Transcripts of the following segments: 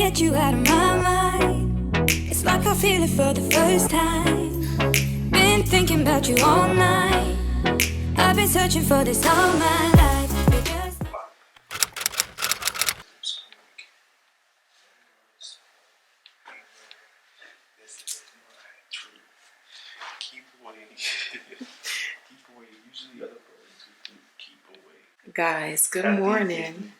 get you out of my mind. It's like I feel it for the first time. Been thinking about you all night. I've been searching for this all my life. You're just... Keep away. Keep away. Usually other birds who keep away. Guys, good morning.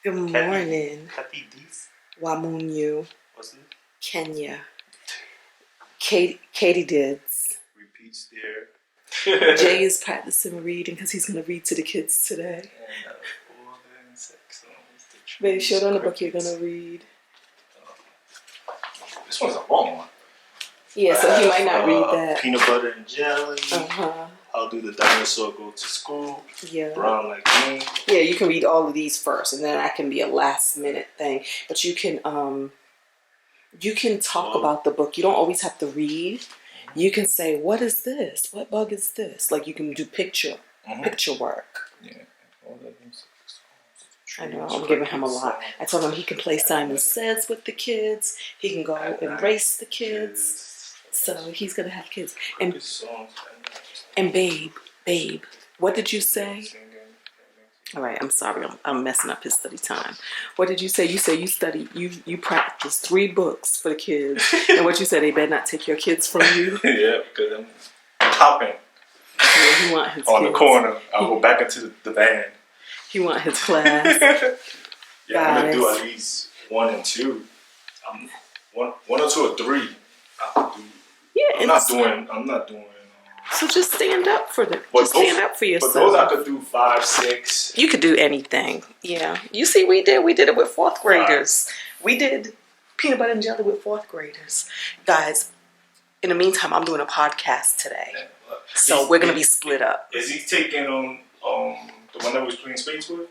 Good morning. Happy Dees. Wamunyu, What's it? Kenya. Katie Dids. Repeats there. Jay is practicing reading because he's going to read to the kids today. And all the insects. Babe, show them the book you're going to read. This one's a long one. Yeah, so he might not read that. Peanut butter and jelly. Uh-huh. How do the dinosaur go to school? Yeah. Brown like me. Yeah, you can read all of these first, and then that can be a last minute thing. But you can talk about the book. You don't always have to read. You can say, "What is this? What bug is this?" Like you can do picture work. Yeah. All the insects. I know, I'm giving him a lot. I told him he can play Simon Says with the kids. He can go and race the kids. So he's going to have kids. And babe, what did you say? All right, I'm sorry. I'm messing up his study time. What did you say? You say you study, you practice 3 books for the kids. And what you said, they better not take your kids from you? Yeah, because I'm popping. Yeah, he want his on kids. The corner. I'll go back into the van. He want his class. Yeah, I'm going to do at least 1 and 2. 1 or 2 or 3. Yeah, I'm not doing. So just stand up for them. Just stand up for yourself. But those I could do 5, 6. You could do anything. Yeah. You see, we did it with 4th graders. We did peanut butter and jelly with 4th graders. Guys, in the meantime, I'm doing a podcast today. Yeah, so we're going to be split up. Is he taking the one that was playing spades with?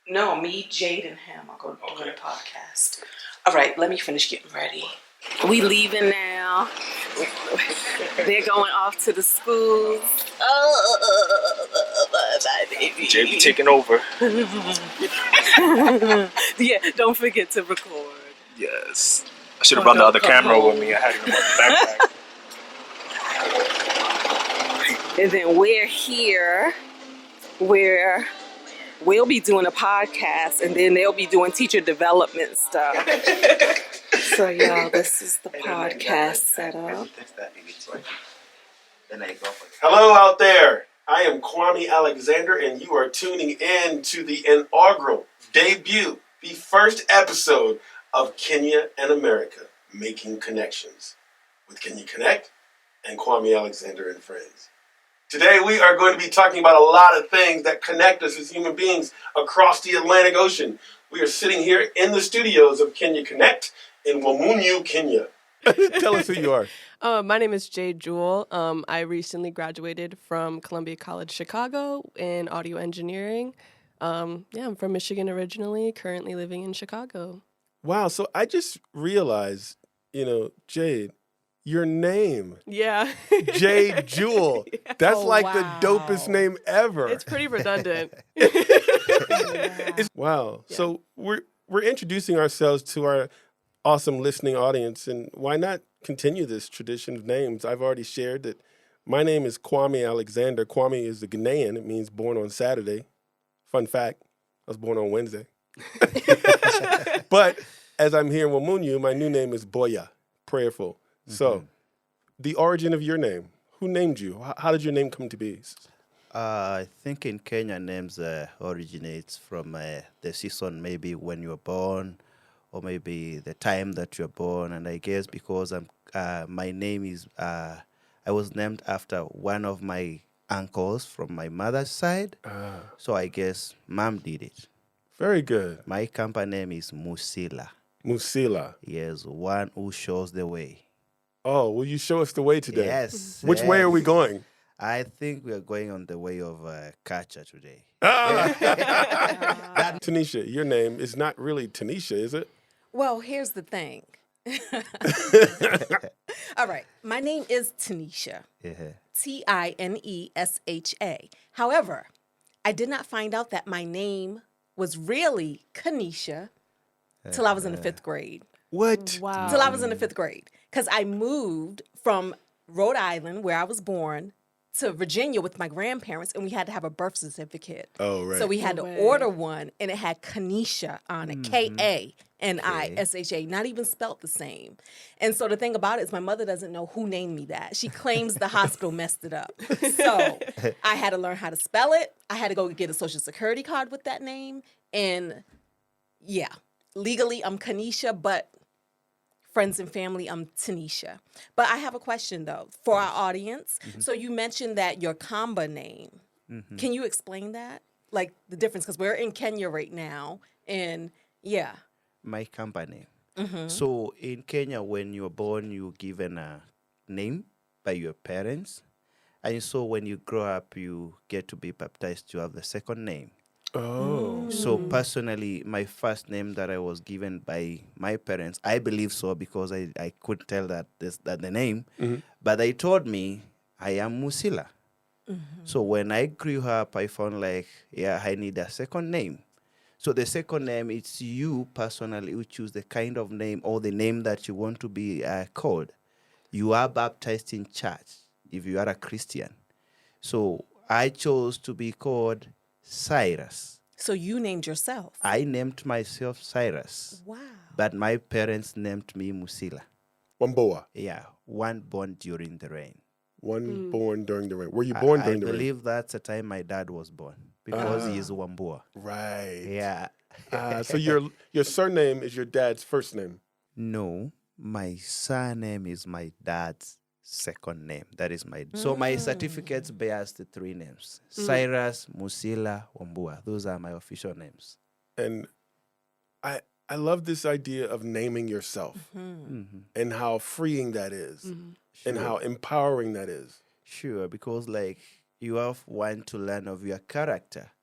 No, me, Jade, and him are going to do a podcast. All right, let me finish getting ready. We leaving now. They're going off to the schools. Oh, my baby. Jay be taking over. Yeah, don't forget to record. Yes. I should have brought the other camera with me. I had it in my backpack. And then we're here where we'll be doing a podcast, and then they'll be doing teacher development stuff. So, y'all, this is the podcast setup. Hello out there. I am Kwame Alexander, and you are tuning in to the inaugural debut, the first episode of Kenya and America, Making Connections, with Kenya Connect and Kwame Alexander and Friends. Today we are going to be talking about a lot of things that connect us as human beings across the Atlantic Ocean. We are sitting here in the studios of Kenya Connect in Wamunyu, Kenya. Tell us who you are. My name is Jay Jewell. I recently graduated from Columbia College Chicago in audio engineering. I'm from Michigan originally, currently living in Chicago. Wow, so I just realized, Jade, your name. Yeah. Jay Jewell. Yeah. That's the dopest name ever. It's pretty redundant. Wow. Yeah. So we're introducing ourselves to our awesome listening audience, and why not continue this tradition of names? I've already shared that my name is Kwame Alexander. Kwame is the Ghanaian. It means born on Saturday. Fun fact, I was born on Wednesday. But as I'm here in Wamunyu, my new name is Boya, prayerful. Mm-hmm. So the origin of your name, who named you? How did your name come to be? I think in Kenya, names originates from the season, maybe when you were born, or maybe the time that you're born. And I guess because my name is, I was named after one of my uncles from my mother's side. So I guess mom did it. Very good. My company name is Musila. Musila. Yes, one who shows the way. Oh, will you show us the way today? Yes. Which way are we going? I think we are going on the way of Kacha today. Tinesha, your name is not really Tinesha, is it? Well, here's the thing. All right. My name is Tinesha. Tinesha. However, I did not find out that my name was really Kanisha till I was in the 5th grade. What? Wow. Till I was in the 5th grade. Because I moved from Rhode Island, where I was born, to Virginia with my grandparents, and we had to have a birth certificate. Oh, right. So we had No to way. order one, and it had Kenisha on it, Kanisha, not even spelt the same. And so the thing about it is my mother doesn't know who named me that. She claims the hospital messed it up. So I had to learn how to spell it. I had to go get a Social Security card with that name. And yeah, legally I'm Kenisha, but friends and family, I'm Tinesha. But I have a question, though, for our audience. So you mentioned that your Kamba name. Can you explain that? Like the difference? Because we're in Kenya right now. And yeah. My company. So in Kenya, when you're born, you're given a name by your parents. And so when you grow up, you get to be baptized to have the second name. Oh. So personally, my first name that I was given by my parents, I believe so because I could tell that the name, but they told me I am Musila. So when I grew up, I found like, yeah, I need a second name. So the second name, it's you personally who choose the kind of name or the name that you want to be called. You are baptized in church if you are a Christian. So I chose to be called Cyrus. So you named yourself. I named myself Cyrus. Wow. But my parents named me Musila. Wamboa. Yeah, one born during the rain. One born during the rain. Were you born during the I rain? believe that's the time my dad was born because he is Wambua. Right. Yeah. So your surname is your dad's first name. No, my surname is my dad's second name. That is so my certificates bears the 3 names. Cyrus, Musila, Wambua. Those are my official names. And I love this idea of naming yourself and how freeing that is and how empowering that is. Sure, because like you have one to learn of your character.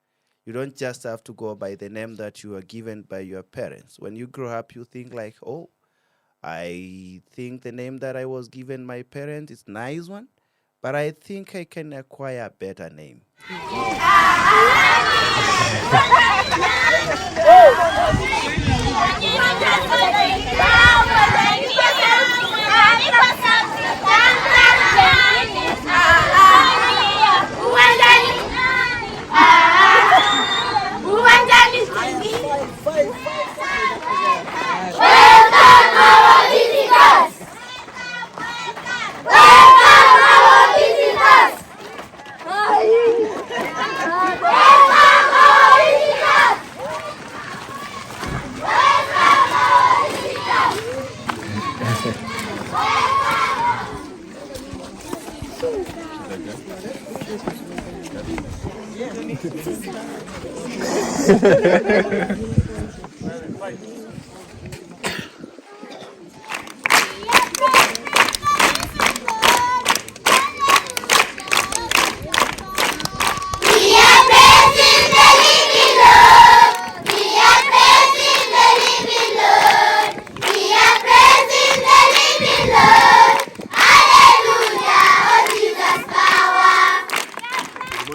You don't just have to go by the name that you are given by your parents. When you grow up, you think like, oh, I think the name that I was given my parents is nice one, but I think I can acquire a better name.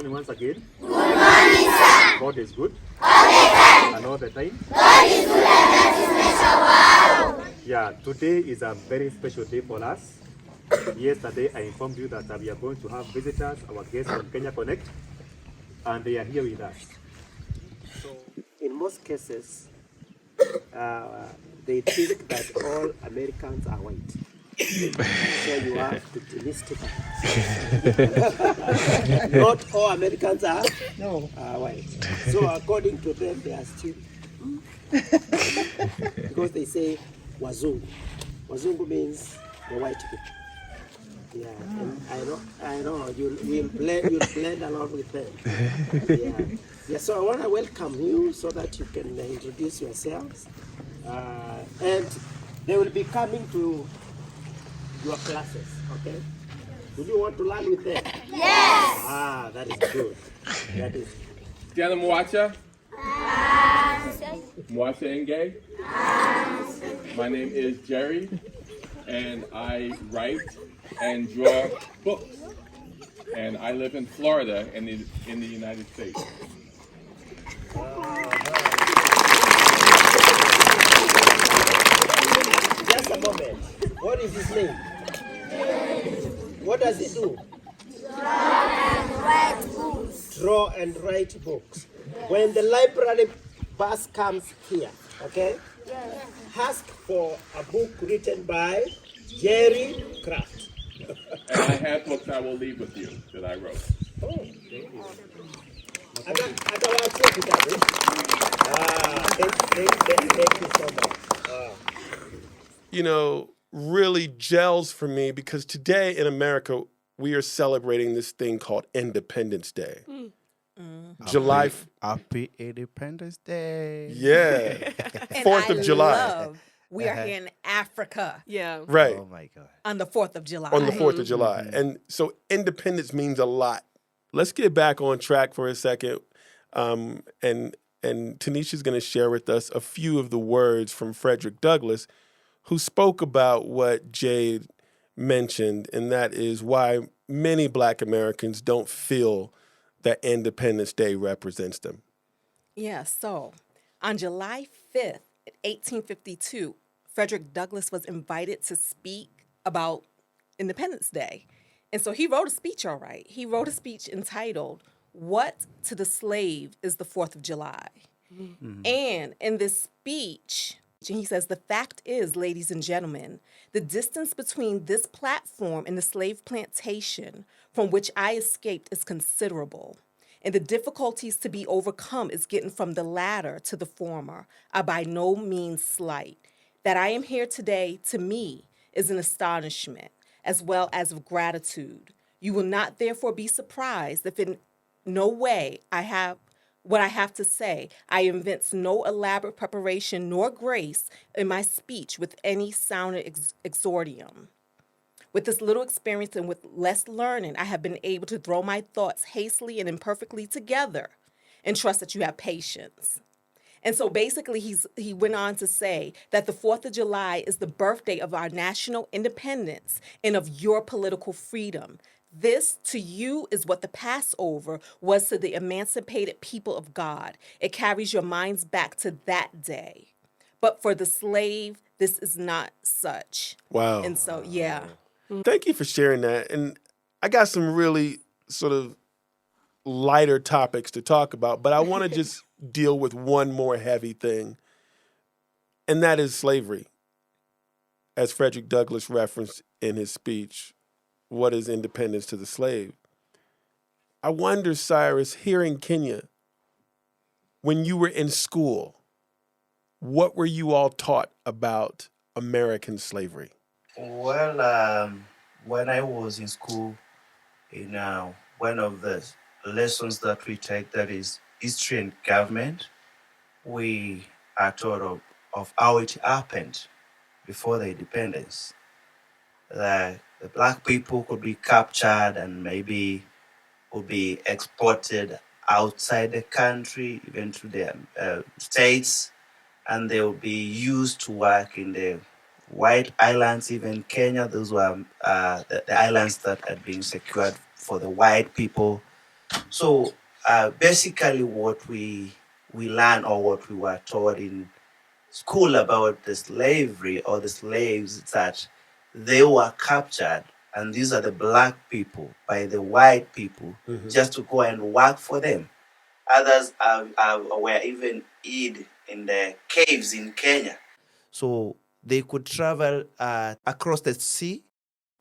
Once again. Good morning, sir. God is good. All the time. And all the time. God is good and that is special. Wow. Yeah, today is a very special day for us. Yesterday, I informed you that we are going to have visitors, our guests from Kenya Connect, and they are here with us. So, in most cases, they think that all Americans are white. So you have to demystify. Not all Americans are white. So according to them, they are still because they say Wazungu. Wazungu means the white people. Yeah, and I know you'll blend along with them. Yeah. So I want to welcome you so that you can introduce yourselves, and they will be coming to your classes, okay? Would you want to learn with them? Yes! Ah, that is good. That is good. Tiana Mwacha? Mwacha Nge? My name is Jerry, and I write and draw books. And I live in Florida in the United States. What is his name? What does he do? Draw and write books. When the library bus comes here, okay? Ask for a book written by Jerry Kraft. And I have books I will leave with you that I wrote. Oh. Thank you so much. You know, really gels for me because today in America, we are celebrating this thing called Independence Day. July. Happy Independence Day. Yeah. 4th of July. We are here in Africa. Yeah. Right. Oh my God. On the 4th of July. On the 4th of July. And so independence means a lot. Let's get back on track for a second. And Tinesha's going to share with us a few of the words from Frederick Douglass, who spoke about what Jade mentioned, and that is why many Black Americans don't feel that Independence Day represents them. Yeah, so on July 5th, 1852, Frederick Douglass was invited to speak about Independence Day. And so he wrote a speech, all right. He wrote a speech entitled, "What to the Slave is the 4th of July?" Mm-hmm. And in this speech, he says, "The fact is, ladies and gentlemen, the distance between this platform and the slave plantation from which I escaped is considerable. And the difficulties to be overcome is getting from the latter to the former are by no means slight. That I am here today, to me, is an astonishment, as well as of gratitude. You will not therefore be surprised if in no way what I have to say. I invent no elaborate preparation nor grace in my speech with any sounded exordium. With this little experience and with less learning, I have been able to throw my thoughts hastily and imperfectly together and trust that you have patience." And so basically he went on to say that the 4th of July is the birthday of our national independence and of your political freedom. This to you is what the Passover was to the emancipated people of God. It carries your minds back to that day. But for the slave, this is not such. Wow. And so, yeah. Thank you for sharing that. And I got some really sort of lighter topics to talk about, but I want to just deal with one more heavy thing, and that is slavery. As Frederick Douglass referenced in his speech, what is independence to the slave? I wonder, Cyrus, here in Kenya, when you were in school, what were you all taught about American slavery? Well, when I was in school, one of the lessons that we take, that is history and government, we are taught of how it happened before the independence. That the Black people could be captured and maybe would be exported outside the country, even to the states, and they would be used to work in the White Islands, even Kenya. Those were the islands that had been secured for the white people. So basically what we learned, or what we were taught in school about the slavery or the slaves, is that they were captured, and these are the Black people, by the white people, just to go and work for them. Others were even hid in the caves in Kenya. So they could travel across the sea,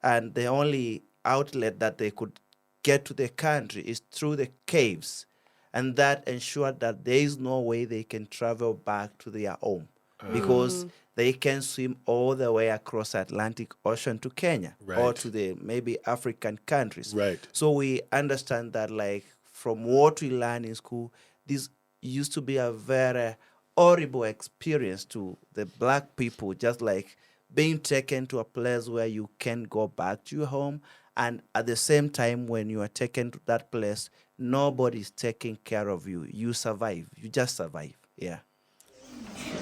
and the only outlet that they could get to the country is through the caves. And that ensured that there is no way they can travel back to their home, because they can swim all the way across the Atlantic Ocean to Kenya, or to the maybe African countries. Right. So we understand that, like, from what we learn in school, this used to be a very horrible experience to the Black people, just like being taken to a place where you can go back to your home, and at the same time, when you are taken to that place, nobody's taking care of you. You survive. You just survive. Yeah.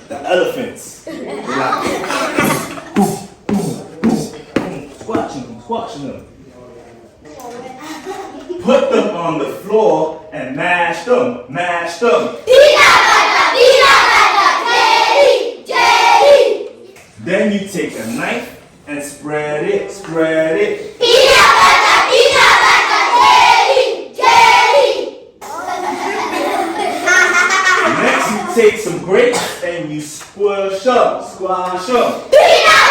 The elephants. Squashing them. Put them on the floor and mash them. Then you take a knife and spread it, spread it. Peanut butter, jelly, jelly. Next you take some grapes and you squish them, squash them. Peanut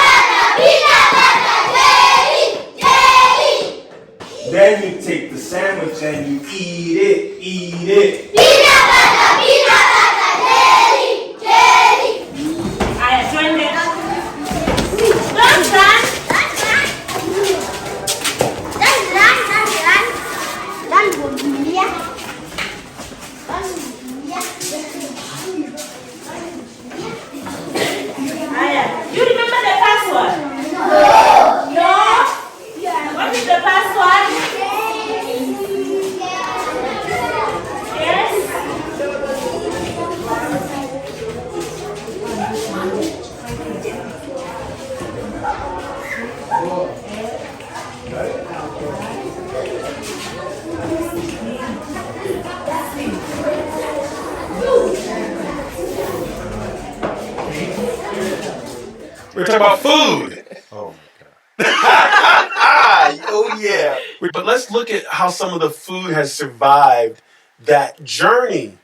butter, jelly, jelly. Then you take the sandwich and you eat it, eat it. Peanut butter, jelly, jelly. I join them. That's right. You remember the password? No. What is the password? Yes. We're talking about food. Oh, Oh yeah. But let's look at how some of the food has survived that journey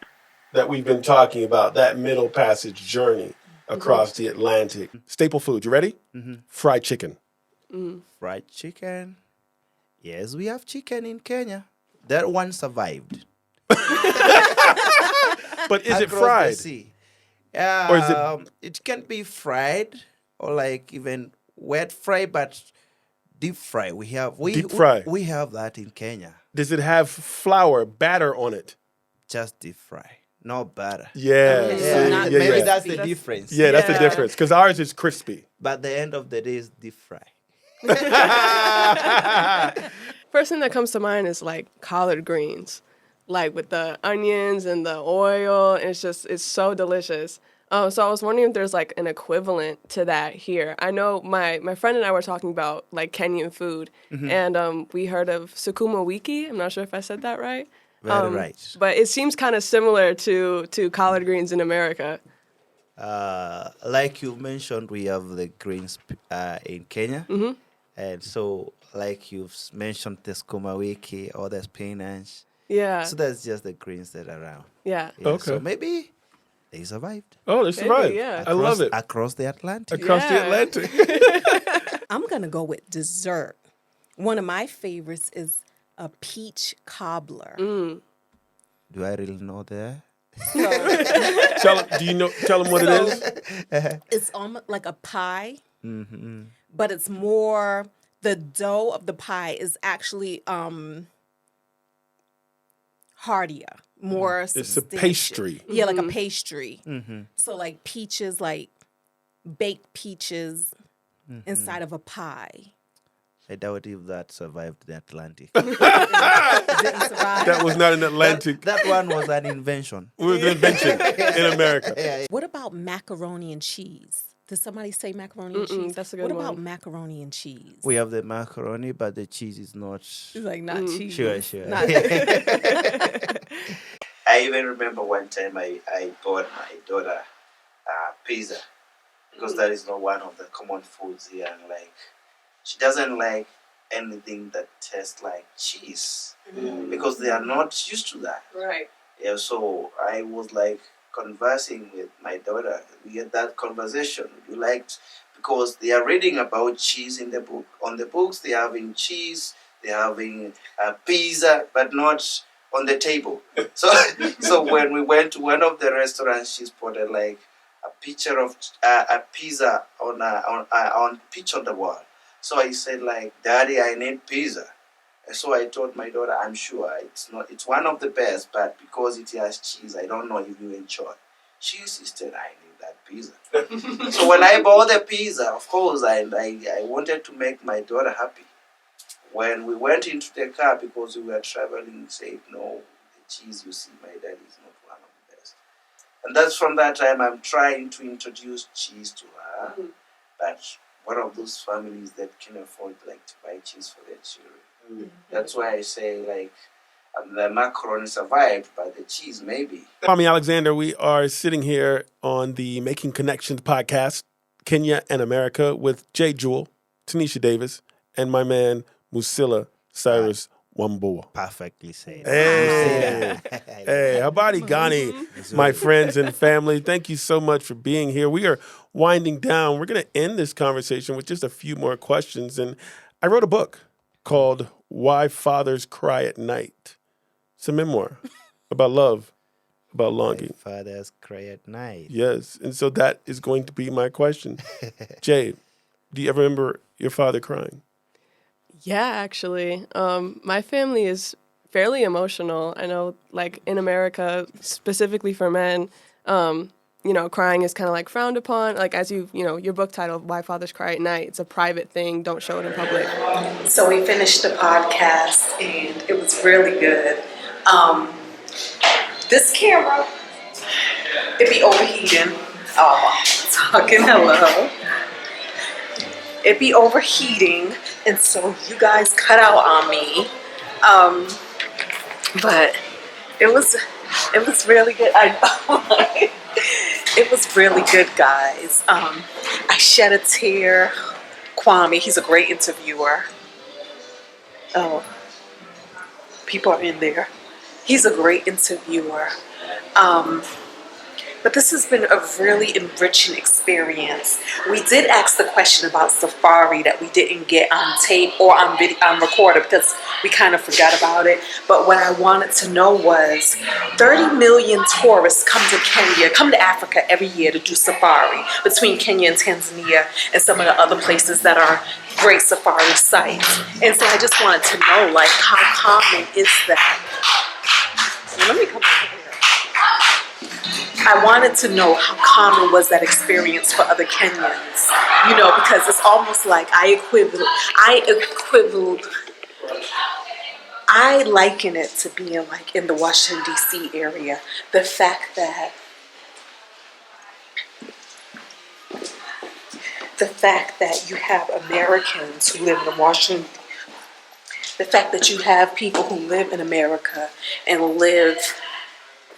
that we've been talking about, that Middle Passage journey across the Atlantic. Staple food. You ready? Fried chicken. fried chicken. Yes, we have chicken in Kenya. That one survived. But is it Across fried? the sea. Or is it- It can be fried or like even wet fry, but deep fry. Deep fry. We have that in Kenya. Does it have flour, batter on it? Just deep fry, no butter. Yeah. Okay, see, so not- yeah, Maybe yeah. that's the difference. Yeah, that's the difference. Because ours is crispy. But the end of the day is deep fry. First thing that comes to mind is like collard greens, like with the onions and the oil. And it's so delicious. So I was wondering if there's like an equivalent to that here. I know my friend and I were talking about like Kenyan food, and we heard of sukuma wiki. I'm not sure if I said that right. Very right. But it seems kind of similar to collard greens in America. Like you mentioned, we have the greens in Kenya. And so, like you've mentioned, the skuma wiki or the spinach. Yeah. So that's just the greens that are around. Yeah. Yeah, Okay. So maybe they survived. Oh, they survived. yeah. I love it. Across the Atlantic. Across the Yeah. Atlantic. I'm going to go with dessert. One of my favorites is a peach cobbler. Do I really know that? Tell them what it is? It's almost like a pie, but it's more, the dough of the pie is actually heartier, more It's a substantial. pastry. Yeah, like a pastry. So like peaches, like baked peaches inside of a pie. I doubt if that survived the Atlantic. Didn't survive. That was not an Atlantic. That one was an invention. It was an invention in America. What about macaroni and cheese? Did somebody say macaroni and cheese? that's a good What about one. macaroni and cheese? We have the macaroni, but the cheese is not. It's like not cheese. Sure. Not- I even remember one time I bought my daughter pizza because that is not one of the common foods here, and like she doesn't like anything that tastes like cheese because they are not used to that. Right. Yeah, so I was like conversing with my daughter. We had that conversation. We liked because they are reading about cheese in the book. On the books, they are having cheese, they are having pizza, but not on the table. So when we went to one of the restaurants, she spotted like a picture of a pizza on pitch on the wall. So I said like, Daddy, I need pizza. And so I told my daughter, I'm sure it's one of the best, but because it has cheese, I don't know if you enjoy. She insisted I need that pizza. So when I bought the pizza, of course, I wanted to make my daughter happy. When we went into the car, because we were traveling, said, no, the cheese you see, my dad is not one of the best. And that's from that time I'm trying to introduce cheese to her. But one of those families that can afford like to buy cheese for their children. That's why I say like the macaroni survived, but the cheese maybe. Kwame Alexander, we are sitting here on the Making Connections podcast, Kenya and America, with Jay Jewel, Tinesha Davis, and my man Musila Cyrus Wamboa. Perfectly said. Hey, hey, Habari Ghani, my friends and family. Thank you so much for being here. We are winding down. We're going to end this conversation with just a few more questions. And I wrote a book called Why Fathers Cry at Night. It's a memoir about love, about longing. Why fathers cry at night. Yes, and so that is going to be my question. Jay, do you ever remember your father crying? Yeah, actually. My family is fairly emotional. I know, like, in America, specifically for men, crying is kind of like frowned upon. Like, as your book title, Why Fathers Cry at Night, it's a private thing. Don't show it in public. So we finished the podcast, and it was really good. This camera, it be overheating. Oh, talking hello. It be overheating, and so you guys cut out on me. But it was really good. It was really good, guys. I shed a tear. Kwame, he's a great interviewer. Oh, people are in there. He's a great interviewer. But this has been a really enriching experience. We did ask the question about Safari that we didn't get on tape or on video, on recorder, because we kind of forgot about it. But what I wanted to know was 30 million tourists come to Africa every year to do safari between Kenya and Tanzania and some of the other places that are great safari sites. And so I just wanted to know, like, how common is that? So let me come over here. I wanted to know how common was that experience for other Kenyans, because it's almost like I liken it to being like in the Washington, D.C. area. The fact that you have Americans who live in Washington, the fact that you have people who live in America and live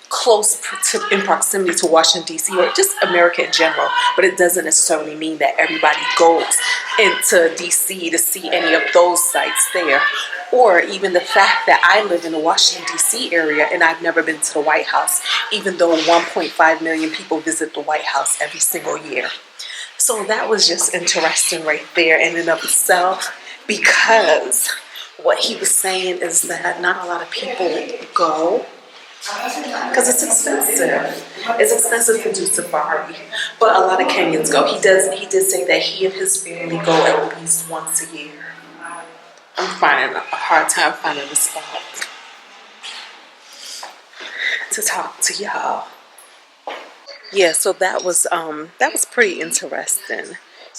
close in proximity to Washington, D.C., or just America in general, but it doesn't necessarily mean that everybody goes into D.C. to see any of those sites there. Or even the fact that I live in the Washington, D.C. area and I've never been to the White House, even though 1.5 million people visit the White House every single year. So that was just interesting right there in and of itself, because what he was saying is that not a lot of people go, because it's expensive. It's expensive to do safari, but a lot of Kenyans go. He did say that he and his family go at least once a year. I'm finding a hard time finding a spot to talk to y'all. Yeah, so that was pretty interesting,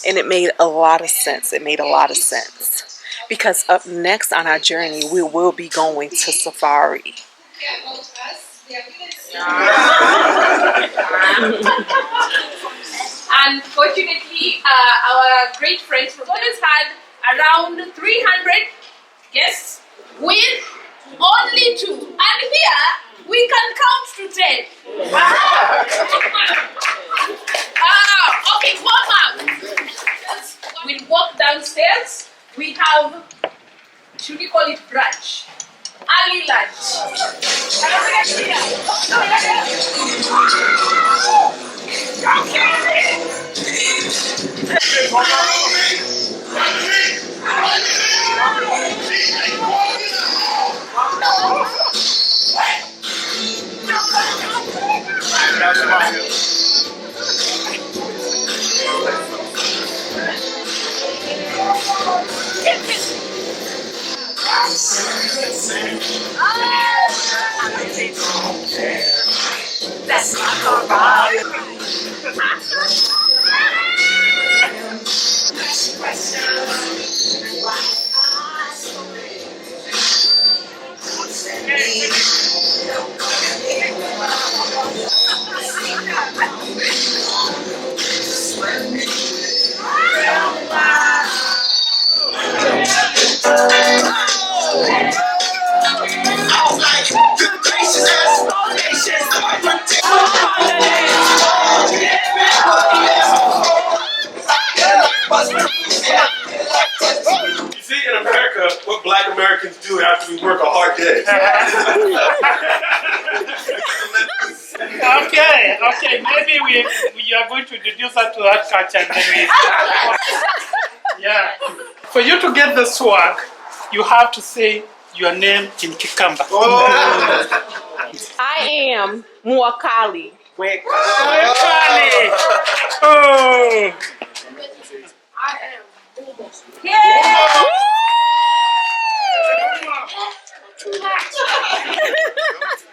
and it made a lot of sense. Because up next on our journey, we will be going to safari. Unfortunately, our great friends from always had around 300 guests with only 2. And here, we can count to 10. Okay, warm up. We'll walk downstairs. We have, should we call it brunch? Early lunch. That's not alright. Next question. Americans do after we work a hard day. Okay. Maybe you are going to introduce us to that culture. And then yeah. For you to get the swag, you have to say your name in Kikamba. I am Mwakali. Mwakali. Oh. Yeah.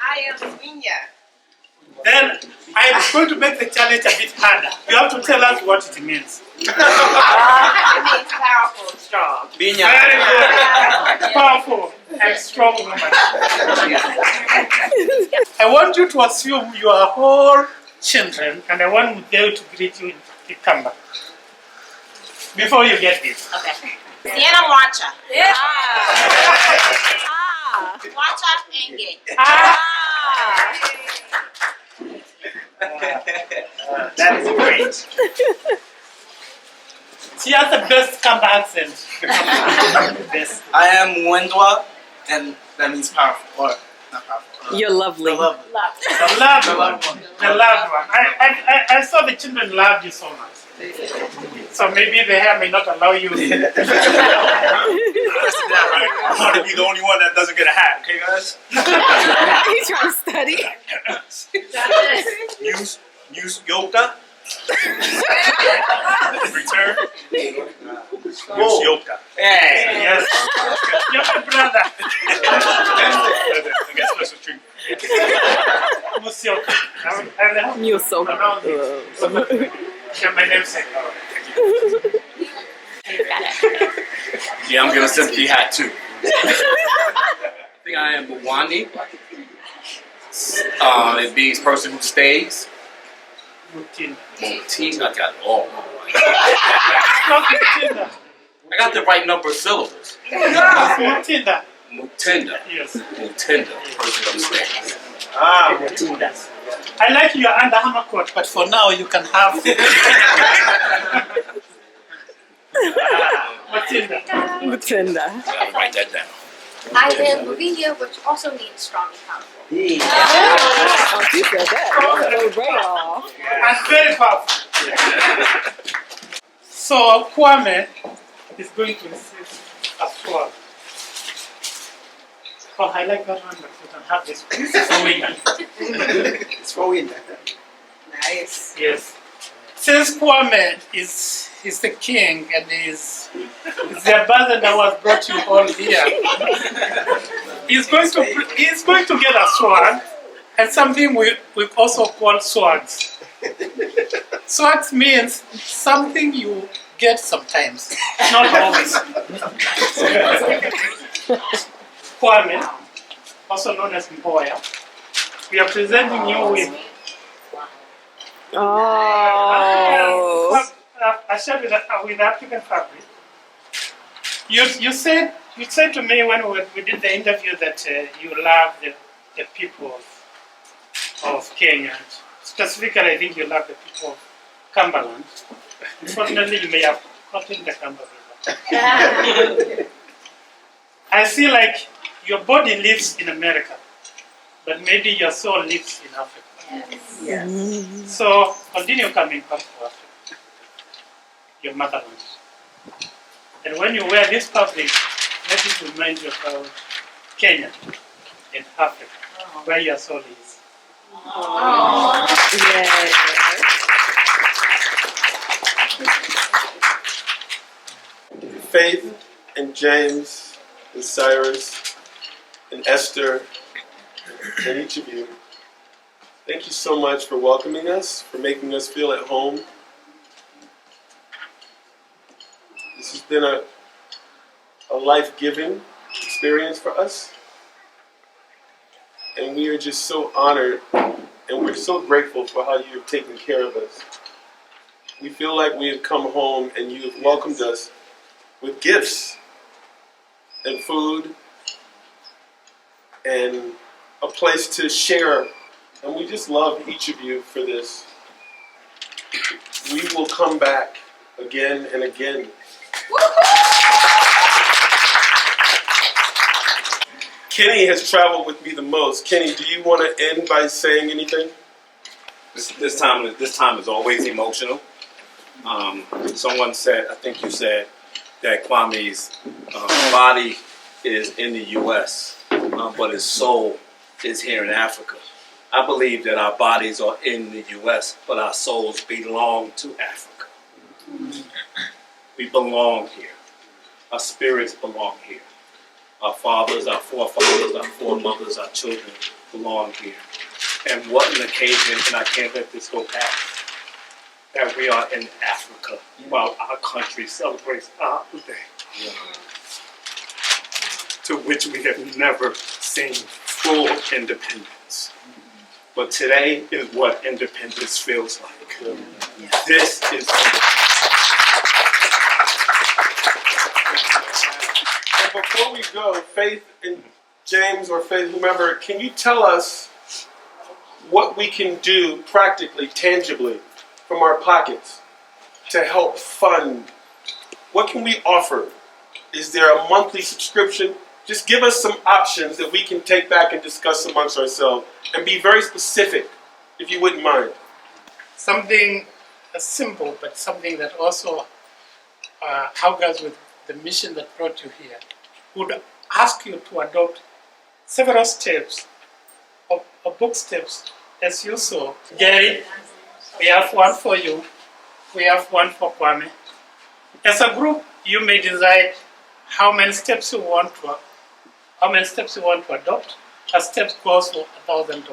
I am Winya. Then I'm going to make the challenge a bit harder. You have to tell us what it means. It means powerful and strong. Very good. Powerful and strong woman. I want you to assume you are all children, and I want them to greet you in Kikamba. Before you get this. Okay. Sienna Wacha. Yeah. Wacha Enge. That is great. She has the best Kamba accent. Best. I am Wendwa, and that means powerful, or not powerful. You're lovely. The loved one. I saw the children loved you so much. So maybe the hair may not allow you. I want to be the only one that doesn't get a hat, okay, guys? He's trying to study. Use yoga. Return. Use yoga. Hey, yes. You're my brother. I get special treatment. Musioka. Musioka. My namesake. Yeah, I'm gonna simply hat too. I think I am Mwani. It means person who stays. Mutina. I got all. I got the right number of syllables. Mutinda. Mutinda. Yes. Mutinda. Person who stays. Mutinda. I like your under hammer coat, but for now you can have. Mutinda. Mutinda. I'll write that down. I am Lavinia, which also means strong and powerful. Yeah. Oh, she said that. That was right off. And very powerful. So Kwame is going to receive a sword. Oh, I like that one, but you can have this. This is for winner. It's for winner. Nice. Yes. Since Kwame is the king and is the ambassador that was brought you all here, he's going to get a sword and something we also call swords. Swords means something you get sometimes, not always. Kwame, also known as Mboya, we are presenting you with a shirt with African fabric. You said to me when we did the interview that you love the people of Kenya. Specifically, I think you love the people of Cumberland. Unfortunately, you may have gotten the Cumberland. I feel like your body lives in America, but maybe your soul lives in Africa. Yes. So continue coming back to Africa, your motherland. And when you wear this fabric, let it remind you about Kenya and Africa, where your soul is. Faith and James and Cyrus and Esther and each of you, thank you so much for welcoming us, for making us feel at home. This has been a life-giving experience for us. And we are just so honored and we're so grateful for how you've taken care of us. We feel like we have come home and you have welcomed us with gifts and food and a place to share. And we just love each of you for this. We will come back again and again. Kenny has traveled with me the most. Kenny, do you want to end by saying anything? This time is always emotional. Someone said, I think you said, that Kwame's body is in the U.S., but his soul is here in Africa. I believe that our bodies are in the U.S., but our souls belong to Africa. We belong here. Our spirits belong here. Our fathers, our forefathers, our foremothers, our children belong here. And what an occasion, and I can't let this go past, that we are in Africa while our country celebrates our day, to which we have never seen full independence. But today is what independence feels like. This is independence. And before we go, Faith and James or Faith, whomever, can you tell us what we can do practically, tangibly, from our pockets to help fund? What can we offer? Is there a monthly subscription? Just give us some options that we can take back and discuss amongst ourselves, and be very specific, if you wouldn't mind. Something simple, but something that also helps with the mission that brought you here. Would ask you to adopt several steps, or book steps, as you saw. Jerry, we have one for you. We have one for Kwame. As a group, you may decide how many steps you want to adopt. A step costs for $1,000.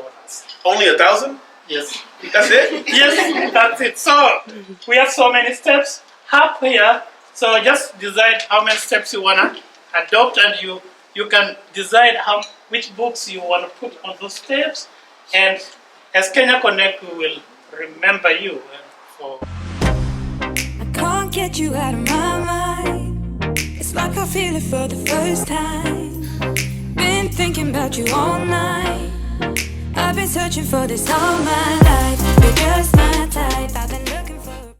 Only 1,000? Yes. That's it? Yes, that's it. So we have so many steps up here. So just decide how many steps you wanna adopt, and you can decide which books you wanna put on those steps. And as Kenya Connect, we will remember you for. I can't get you out of my mind. It's like I feel it for the first time. Been thinking about you all night. I've been searching for this all my life. You're just my type. I've been